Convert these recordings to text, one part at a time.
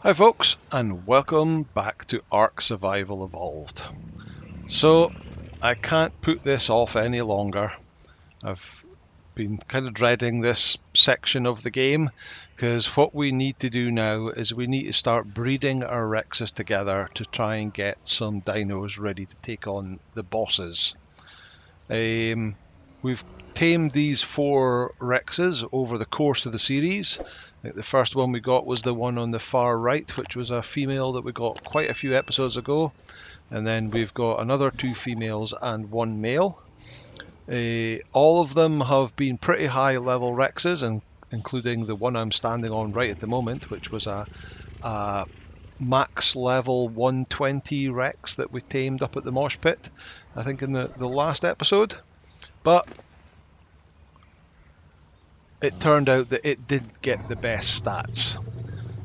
Hi folks, and welcome back to Ark Survival Evolved. So, I can't put this off any longer. I've been kind of dreading this section of the game, because what we need to do now is we need to start breeding our Rexes together to try and get some dinos ready to take on the bosses. We've tamed these 4 Rexes over the course of the series. I think the first one we got was the one on the far right, which was a female that we got quite a few episodes ago. And then we've got another 2 females and 1 male. All of them have been pretty high level Rexes, and including the one I'm standing on right at the moment, which was a max level 120 Rex that we tamed up at the mosh pit, I think in the last episode. But it turned out that it didn't get the best stats.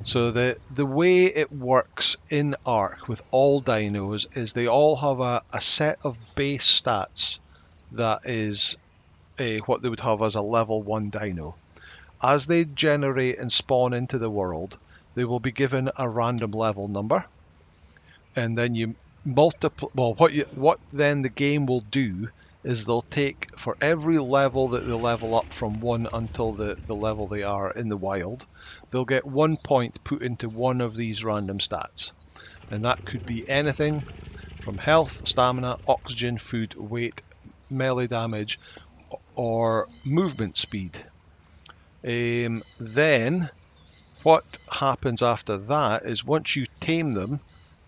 So the way it works in Ark with all dinos is they all have a set of base stats that is what they would have as a level 1 dino. As they generate and spawn into the world, they will be given a random level number, and then you multiply. Well, what then the game will do is they'll take, for every level that they level up from 1 until the level they are in the wild, they'll get 1 point put into one of these random stats. And that could be anything from health, stamina, oxygen, food, weight, melee damage, or movement speed. Then what happens after that is once you tame them,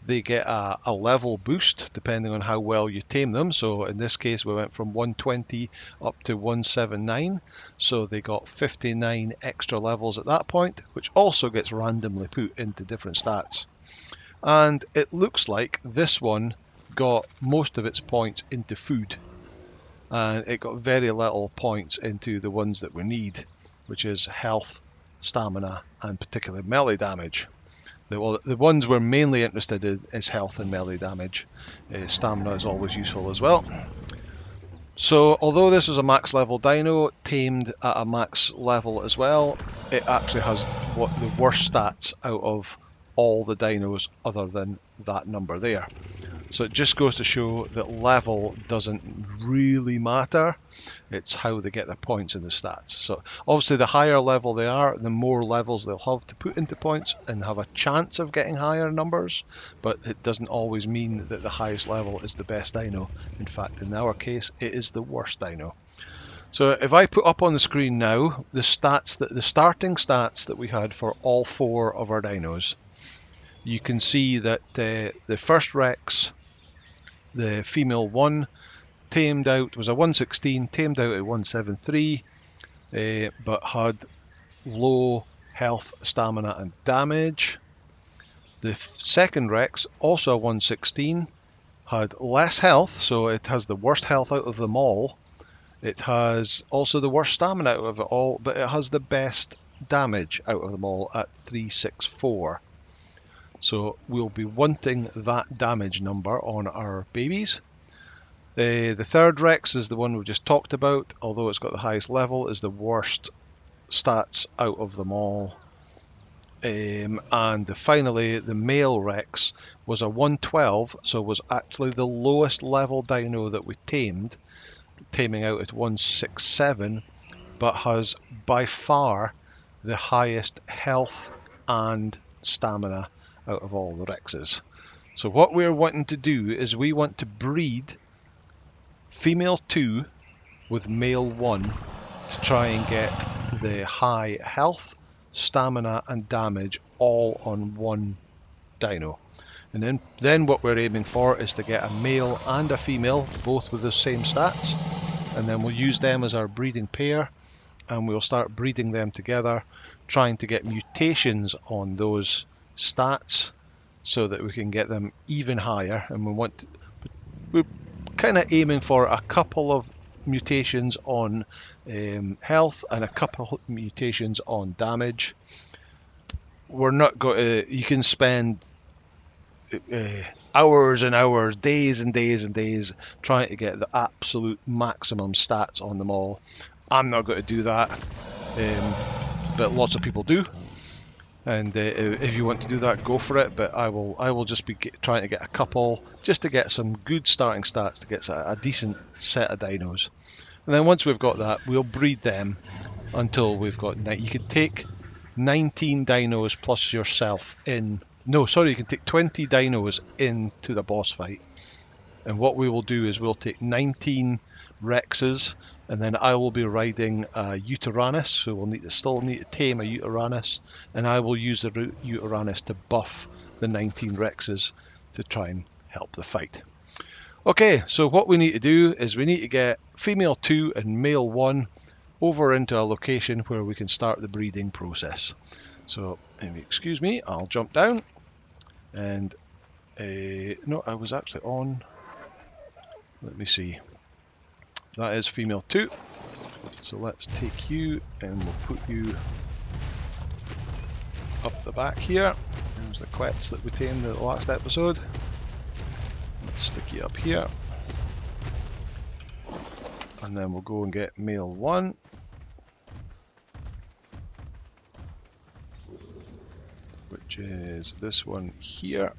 they get a level boost depending on how well you tame them. So in this case we went from 120 up to 179, so they got 59 extra levels at that point, which also gets randomly put into different stats. And it looks like this one got most of its points into food, and it got very little points into the ones that we need, which is health, stamina, and particularly melee damage. The ones we're mainly interested in is health and melee damage. Stamina is always useful as well. So although this is a max level dino, tamed at a max level as well, it actually has the worst stats out of all the dinos other than that number there. So it just goes to show that level doesn't really matter. It's how they get their points in the stats. So obviously the higher level they are, the more levels they'll have to put into points and have a chance of getting higher numbers, but it doesn't always mean that the highest level is the best dino. In fact, in our case, it is the worst dino. So if I put up on the screen now the starting stats that we had for all 4 of our dinos, you can see that the first Rex, the female 1, tamed out was a 116, tamed out at 173, but had low health, stamina, and damage. The second Rex, also a 116, had less health, so it has the worst health out of them all. It has also the worst stamina out of it all, but it has the best damage out of them all at 364. So we'll be wanting that damage number on our babies. The third Rex is the one we've just talked about, although it's got the highest level, is the worst stats out of them all. And finally, the male Rex was a 112, so was actually the lowest level dino that we tamed, taming out at 167, but has by far the highest health and stamina out of all the Rexes. So what we're wanting to do is we want to breed female 2 with male 1 to try and get the high health, stamina, and damage all on one dino. And then what we're aiming for is to get a male and a female, both with the same stats, and then we'll use them as our breeding pair, and we'll start breeding them together, trying to get mutations on those stats so that we can get them even higher. And we're kind of aiming for a couple of mutations on health and a couple of mutations on damage. We're not going to, you can spend hours and hours, days and days and days trying to get the absolute maximum stats on them all. I'm not going to do that, but lots of people do. And if you want to do that, go for it. But I will just be trying to get a couple, just to get some good starting stats, to get a decent set of dinos. And then once we've got that, we'll breed them until we've got. You can take 19 dinos plus yourself in. No, sorry, you can take 20 dinos into the boss fight. And what we will do is we'll take 19 Rexes, and then I will be riding a Uteranus, so we'll still need to tame a Uteranus, and I will use the Uteranus to buff the 19 Rexes to try and help the fight. Okay, so what we need to do is we need to get female 2 and male 1 over into a location where we can start the breeding process. So, if you excuse me, I'll jump down, and no, I was actually on. Let me see. That is female 2. So let's take you and we'll put you up the back here. There's the quets that we tamed in the last episode. Let's stick you up here. And then we'll go and get male 1. Which is this one here.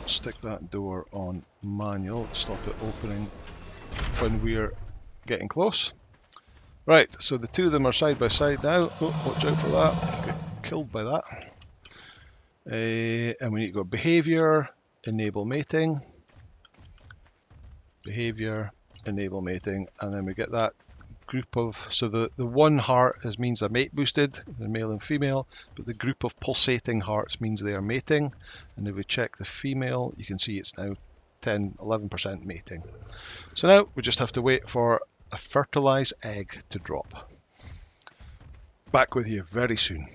Stick that door on manual, stop it opening when we're getting close. Right, so the two of them are side by side now. Oh, watch out for that, get killed by that. And we need to go behavior, enable mating, behavior, enable mating, and then we get that group of, so the one heart means they're mate boosted, they're male and female, but the group of pulsating hearts means they are mating. And if we check the female, you can see it's now 11% mating. So now we just have to wait for a fertilized egg to drop. Back with you very soon.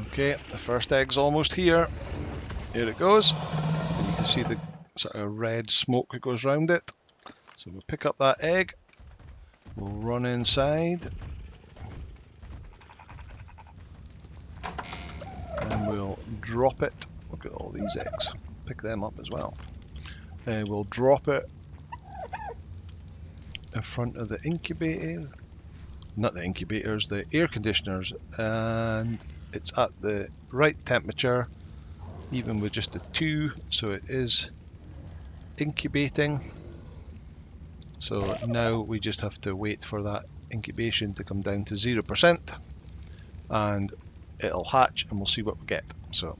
Okay, the first egg's almost here. Here it goes. And you can see the sort of red smoke that goes around it. So we'll pick up that egg, we'll run inside, and we'll drop it. Look at all these eggs, pick them up as well. And we'll drop it in front of the incubator, not the incubators, the air conditioners, and it's at the right temperature, even with just the 2, so it is incubating. So now we just have to wait for that incubation to come down to 0%, and it'll hatch and we'll see what we get. So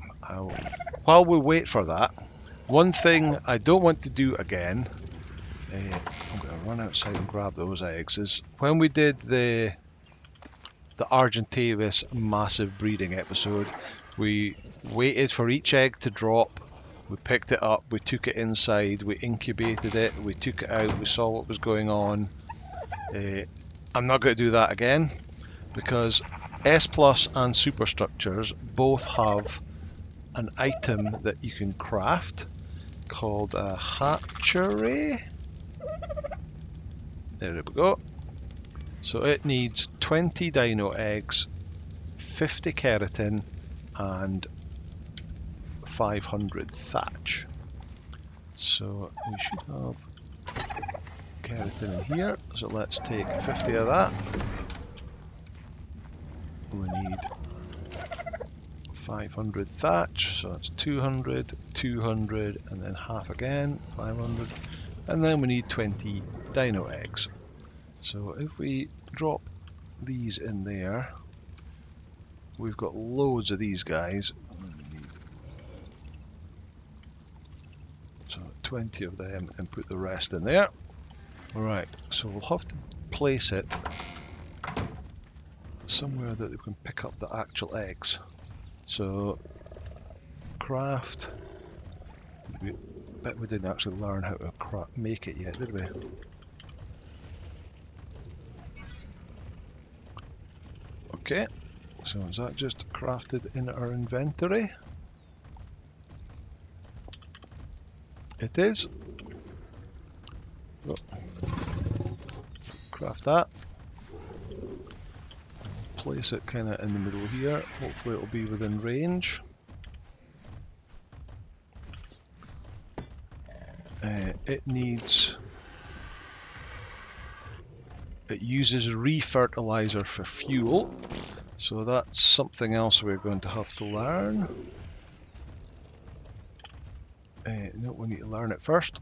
while we wait for that, one thing I don't want to do again, I'm going to run outside and grab those eggs, is when we did the Argentavis massive breeding episode, we waited for each egg to drop. We picked it up, we took it inside, we incubated it, we took it out, we saw what was going on. I'm not going to do that again, because S Plus and Superstructures both have an item that you can craft called a hatchery. There we go. So it needs 20 dino eggs, 50 keratin, and 500 thatch. So we should have keratin in here, so let's take 50 of that. We need 500 thatch, so that's 200, 200, and then half again, 500, and then we need 20 dino eggs. So if we drop these in there, we've got loads of these guys. 20 of them and put the rest in there. Alright, so we'll have to place it somewhere that we can pick up the actual eggs. So craft, bet we didn't actually learn how to make it yet, did we? Okay, so is that just crafted in our inventory? It is. Oh. Craft that. place it kind of in the middle here. Hopefully it'll be within range. It uses refertilizer for fuel, so that's something else we're going to have to learn. No, we need to learn it first.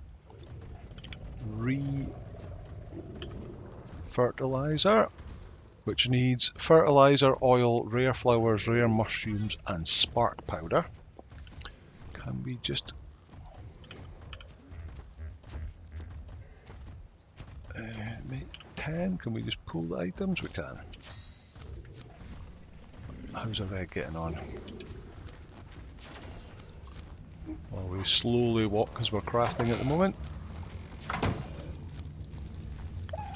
Refertilizer, which needs fertilizer, oil, rare flowers, rare mushrooms, and spark powder. Can we just make 10? Can we just pull the items? We can. How's our egg getting on? Well, we slowly walk because we're crafting at the moment.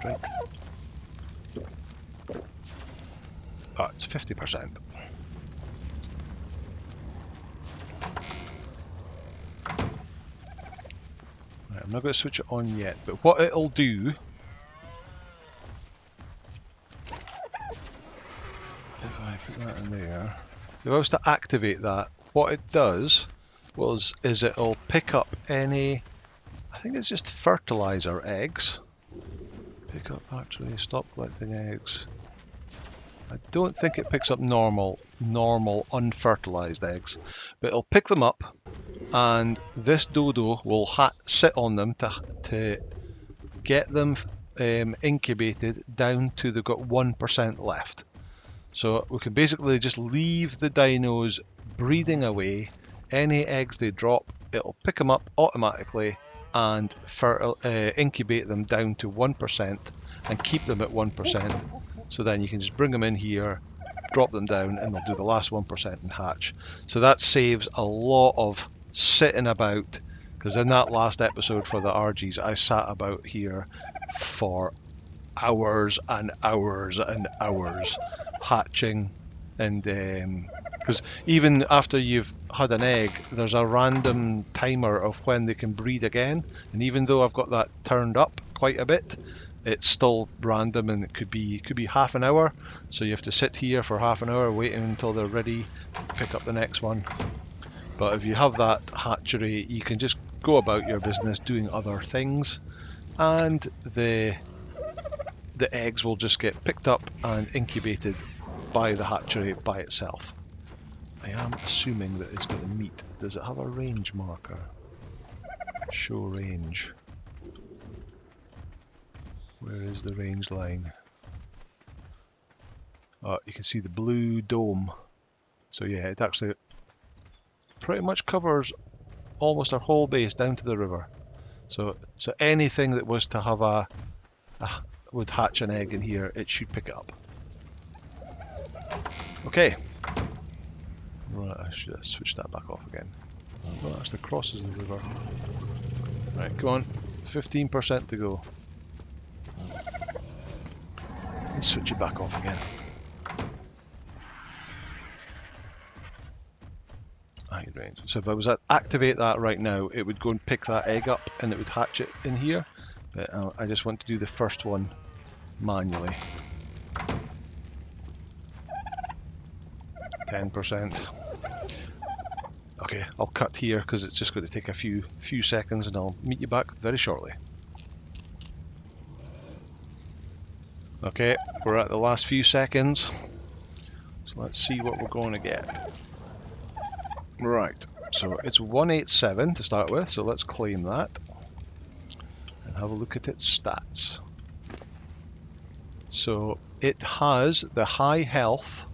Drink. Ah, it's 50%. Right, I'm not going to switch it on yet, but what it'll do, if I put that in there, if I was to activate that, what it does is it'll pick up any, I think it's just fertilizer eggs. Pick up actually, stop collecting eggs. I don't think it picks up normal unfertilized eggs, but it'll pick them up, and this dodo will sit on them to get them incubated down to they've got 1% left. So we can basically just leave the dinos breeding away. Any eggs they drop, it'll pick them up automatically and incubate them down to 1% and keep them at 1%. So then you can just bring them in here, drop them down, and they'll do the last 1% and hatch. So that saves a lot of sitting about, because in that last episode for the RGs, I sat about here for hours and hours and hours hatching, and because even after you've had an egg, there's a random timer of when they can breed again, and even though I've got that turned up quite a bit, it's still random, and it could be half an hour, so you have to sit here for half an hour waiting until they're ready to pick up the next one. But if you have that hatchery, you can just go about your business doing other things, and the eggs will just get picked up and incubated by the hatchery by itself. I am assuming that it's going to meet. Does it have a range marker? Show range. Where is the range line? Oh, you can see the blue dome. So yeah, it actually pretty much covers almost our whole base down to the river. So anything that was to have would hatch an egg in here, it should pick it up. Okay. Right, I should have switched that back off again. Oh, that actually crosses the river. Right, go on. 15% to go. Let's switch it back off again. Range. So if I was to activate that right now, it would go and pick that egg up and it would hatch it in here. But I just want to do the first one manually. 10%. Okay, I'll cut here because it's just going to take a few seconds, and I'll meet you back very shortly. Okay, we're at the last few seconds, so let's see what we're going to get. Right, so it's 187 to start with, so let's claim that and have a look at its stats. So it has the high health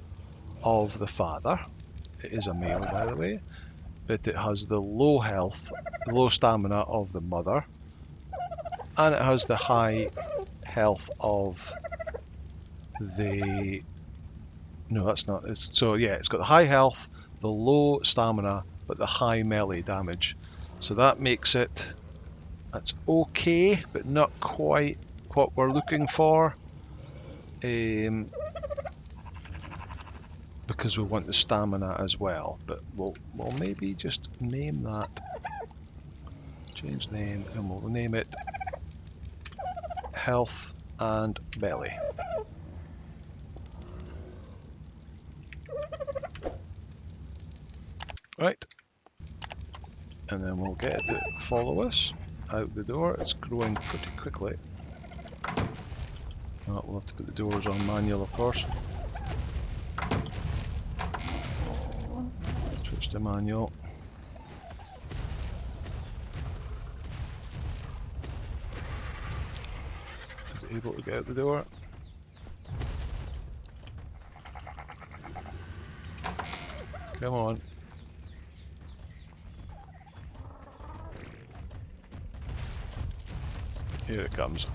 of the father. It is a male, by the way, but it has the low health, low stamina of the mother, and it has the high health of the... No, that's not. So yeah, it's got the high health, the low stamina, but the high melee damage. So that makes it, that's okay, but not quite what we're looking for. Because we want the stamina as well. But we'll maybe just name that. Change name, and we'll name it Health and Melee. Right, and then we'll get it to follow us out the door. It's growing pretty quickly. Oh, we'll have to put the doors on manual, of course. Switch to manual. Is it able to get out the door? Come on. Here it comes.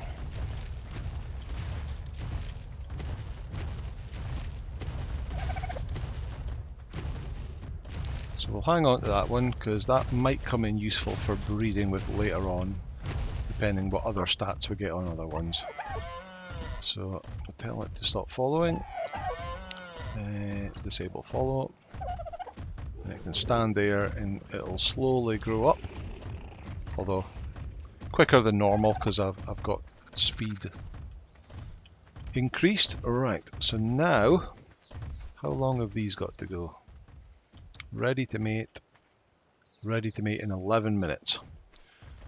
So we'll hang on to that one because that might come in useful for breeding with later on, depending what other stats we get on other ones. So I'll tell it to stop following. Disable follow. And it can stand there and it'll slowly grow up. Although quicker than normal because I've got speed increased. Right, so now how long have these got to go? Ready to mate in 11 minutes.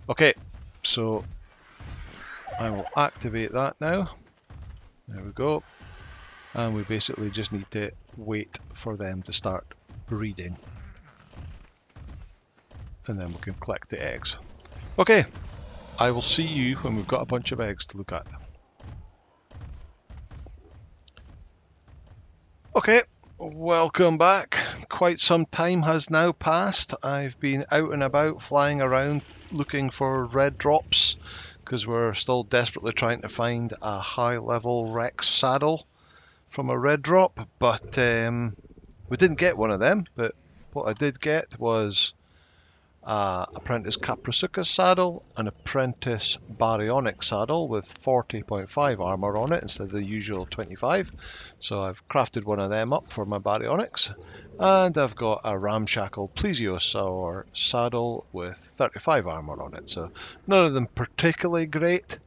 Okay, so I will activate that now. There we go. And we basically just need to wait for them to start breeding. And then we can collect the eggs. Okay, I will see you when we've got a bunch of eggs to look at. Okay, welcome back. Quite some time has now passed. I've been out and about flying around looking for red drops because we're still desperately trying to find a high level Rex saddle from a red drop, but we didn't get one of them. But what I did get was Apprentice Caprisuka saddle, an Apprentice Baryonyx saddle with 40.5 armor on it instead of the usual 25. So I've crafted one of them up for my Baryonyx. And I've got a Ramshackle Plesiosaur saddle with 35 armor on it. So none of them particularly great,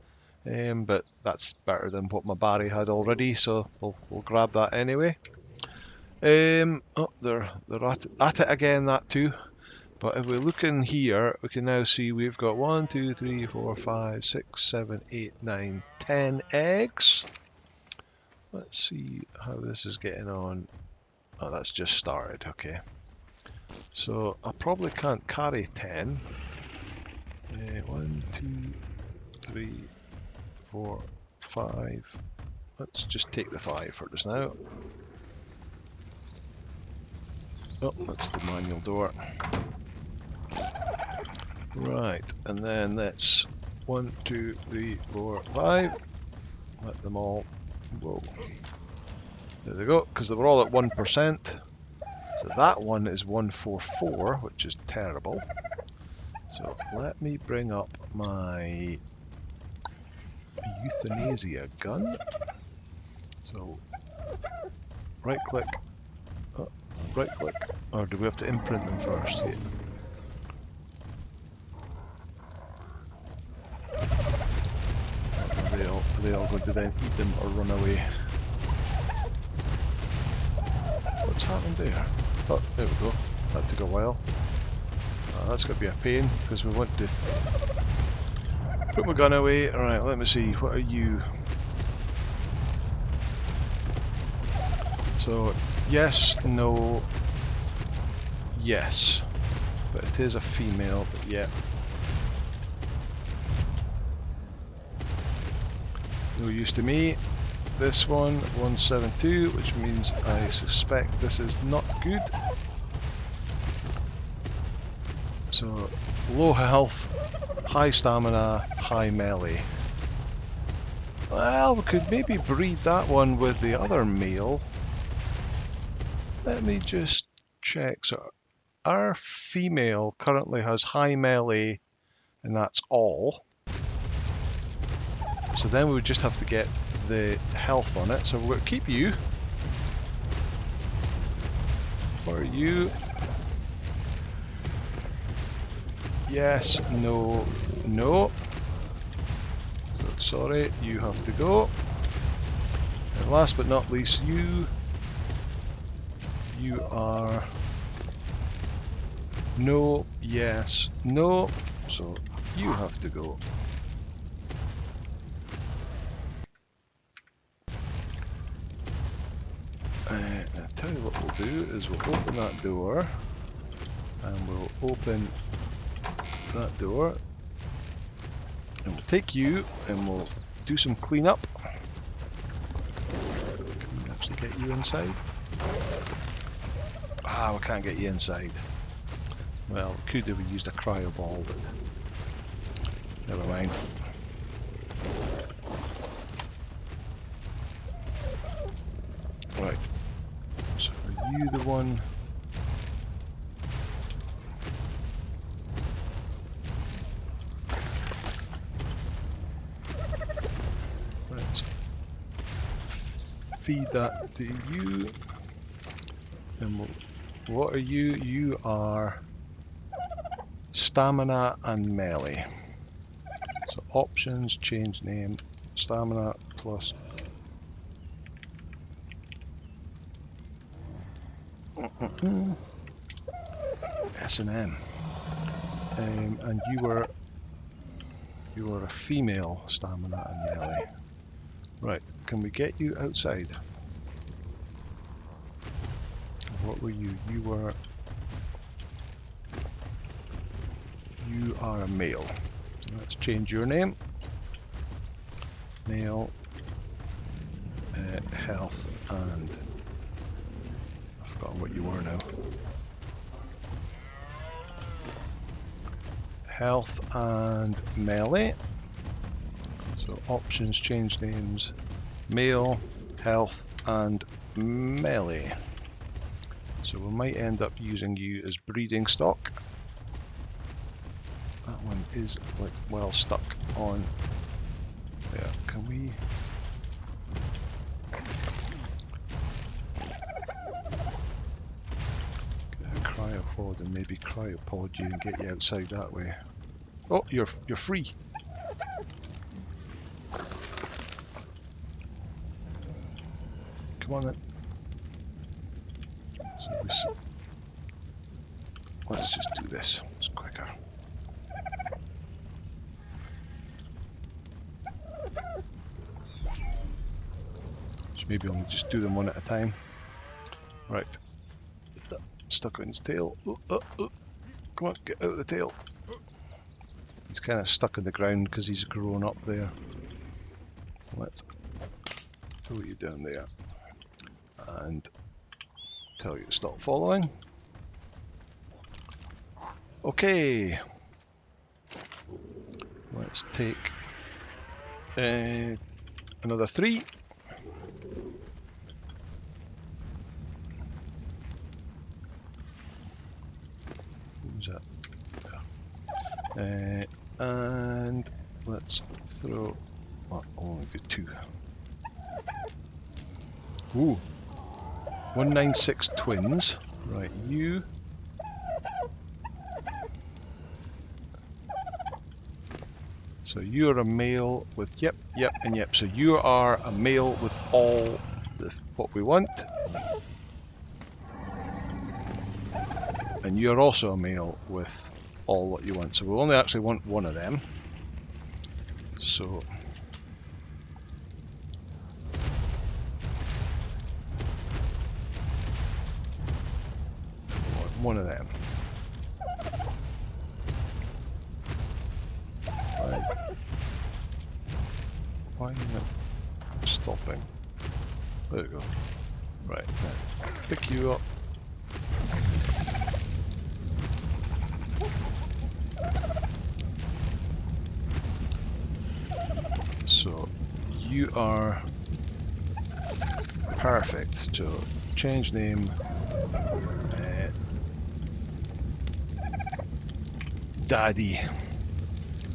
but that's better than what my Barry had already. So we'll grab that anyway. Oh, they're at it again, that too. But if we look in here, we can now see we've got 1, 2, 3, 4, 5, 6, 7, 8, 9, 10 eggs. Let's see how this is getting on. Oh, that's just started, okay. So I probably can't carry 10. 1, 2, 3, 4, 5. Let's just take the 5 for just now. Oh, that's the manual door. Right, and then that's 1, 2, 3, 4, 5. Let them all go. There they go, because they were all at 1%. So that one is 144, which is terrible. So let me bring up my euthanasia gun. So right click, or do we have to imprint them first? Yeah. Are they all going to then eat them or run away? What's happened there? Oh, there we go. That took a while. That's going to be a pain because we want to put my gun away. Alright, let me see. What are you? So, yes, no, yes. But it is a female, but yeah. No use to me. This one, 172, which means I suspect this is not good. So, low health, high stamina, high melee. Well, we could maybe breed that one with the other male. Let me just check. So, our female currently has high melee, and that's all. So then we would just have to get the health on it. So we're going to keep you. What are you? Yes, no, no. So, sorry, you have to go. And last but not least, you are No, yes, no. So you have to go. I'll tell you what we'll do is we'll open that door and we'll open that door and we'll take you and we'll do some cleanup. Can we actually get you inside? Ah, we can't get you inside. Well, could have used a cryo ball, but never mind. Right. So are you the one? Let's feed that to you. And what are you? You are stamina and melee. So options, change name, stamina plus S&M. And you were a female stamina and melee. Right, can we get you outside? What were you? You are a male. Let's change your name. Male, health, and I've forgotten what you were now. Health and melee. So options, change names, male, health, and melee. So we might end up using you as breeding stock. That one is like well stuck on there. Can we? Get a cryopod and maybe cryopod you and get you outside that way. Oh, you're free. Come on then. So let's just do this. It's quicker. So maybe I'll just do them one at a time. Right. Stuck on his tail. Come on, get out of the tail. He's kind of stuck in the ground because he's grown up there. Let's throw you down there and tell you to stop following. Okay. Let's take another 3. Who's that? And let's throw. Oh, only do 2. Ooh. 196 twins. Right, you. So you're a male with yep, and yep. So you are a male with all what we want. And you're also a male with all what you want. So we only actually want one of them. So we want one of them. Right. Why are you not stopping? There we go. Right, now pick you up. So you are perfect. So change name. Daddy.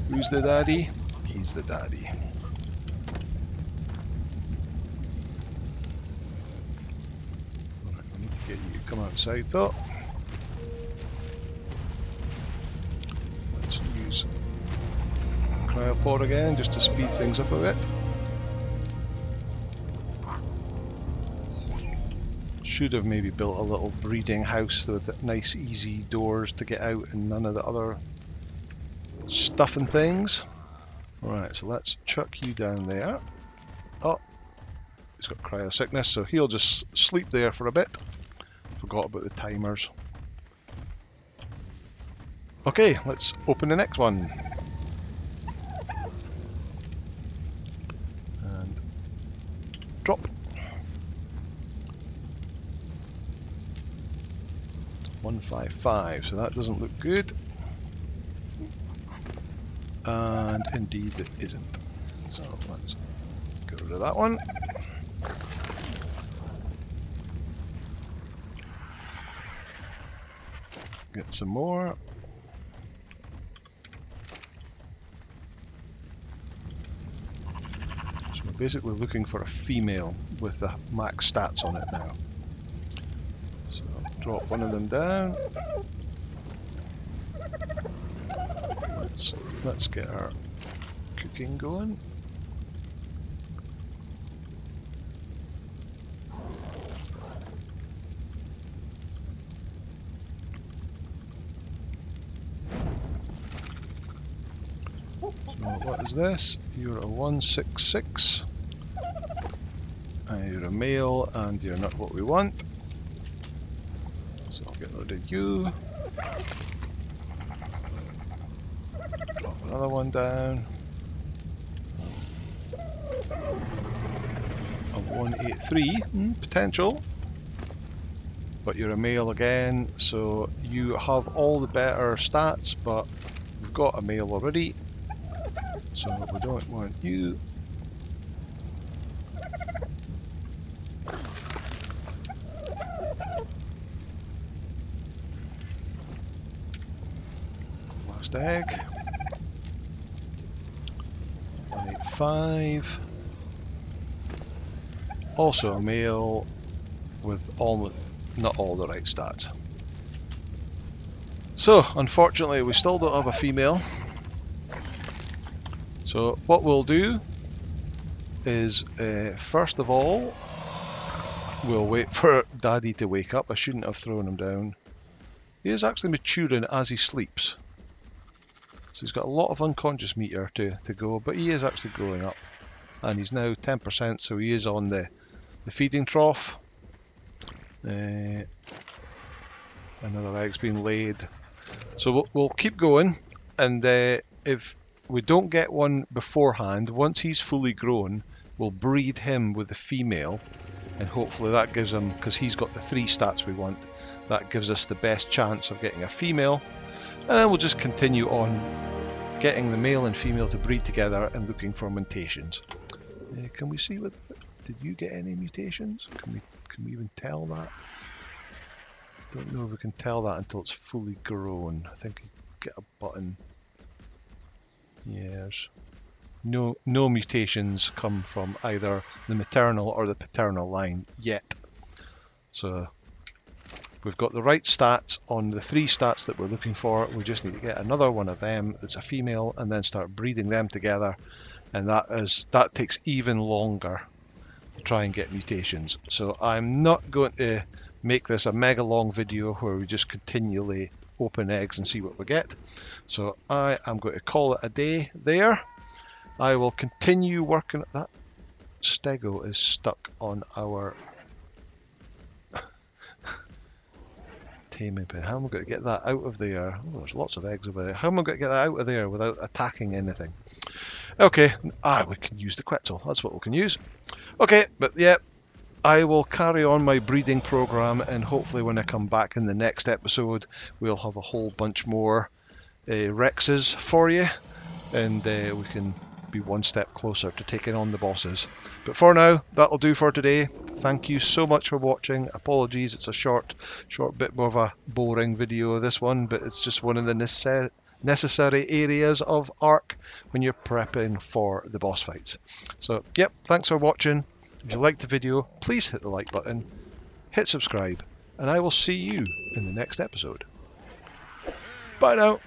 Who's the daddy? He's the daddy. Right, I need to get you to come outside though. Let's use cryopod again just to speed things up a bit. should have maybe built a little breeding house with nice easy doors to get out and none of the other stuff and things. Right, so let's chuck you down there. Oh, he's got cryo sickness, so he'll just sleep there for a bit. Forgot about the timers. Okay, let's open the next one. And drop. 155, so that doesn't look good. And indeed it isn't. So let's get rid of that one. Get some more. So we're basically looking for a female with the max stats on it now. So drop one of them down. Let's get our cooking going. So what is this? You're a 166. And you're a male and you're not what we want. So I'll get rid of you. Drop another one down. A 183, potential. But you're a male again, so you have all the better stats, but we've got a male already. So we don't want you. Last egg. 185. Also a male with not all the right stats. So unfortunately we still don't have a female. So what we'll do is first of all we'll wait for Daddy to wake up. I shouldn't have thrown him down. He is actually maturing as he sleeps. So he's got a lot of unconscious meter to go, but he is actually growing up. And he's now 10%, so he is on the feeding trough. Another egg's been laid. So we'll keep going, and if we don't get one beforehand, once he's fully grown, we'll breed him with the female, and hopefully that gives him, because he's got the 3 stats we want, that gives us the best chance of getting a female. And then we'll just continue on getting the male and female to breed together and looking for mutations. Can we see what? Did you get any mutations? Can we even tell that? Don't know if we can tell that until it's fully grown. I think you get a button. Yes. No mutations come from either the maternal or the paternal line yet. So we've got the right stats on the 3 stats that we're looking for. We just need to get another one of them that's a female and then start breeding them together. And that takes even longer to try and get mutations. So I'm not going to make this a mega long video where we just continually open eggs and see what we get. So I am going to call it a day there. I will continue working. That stego is stuck on our taming pen. How am I going to get that out of there? Oh, there's lots of eggs over there. How am I going to get that out of there without attacking anything? Okay, we can use the Quetzal. That's what we can use. Okay, but yeah, I will carry on my breeding program, and hopefully when I come back in the next episode, we'll have a whole bunch more Rexes for you, and we can be one step closer to taking on the bosses. But for now, that'll do for today. Thank you so much for watching. Apologies, it's a short bit more of a boring video, this one, but it's just one of the necessary areas of Ark when you're prepping for the boss fights. So, yep, thanks for watching. If you liked the video, please hit the like button, hit subscribe, and I will see you in the next episode. Bye now.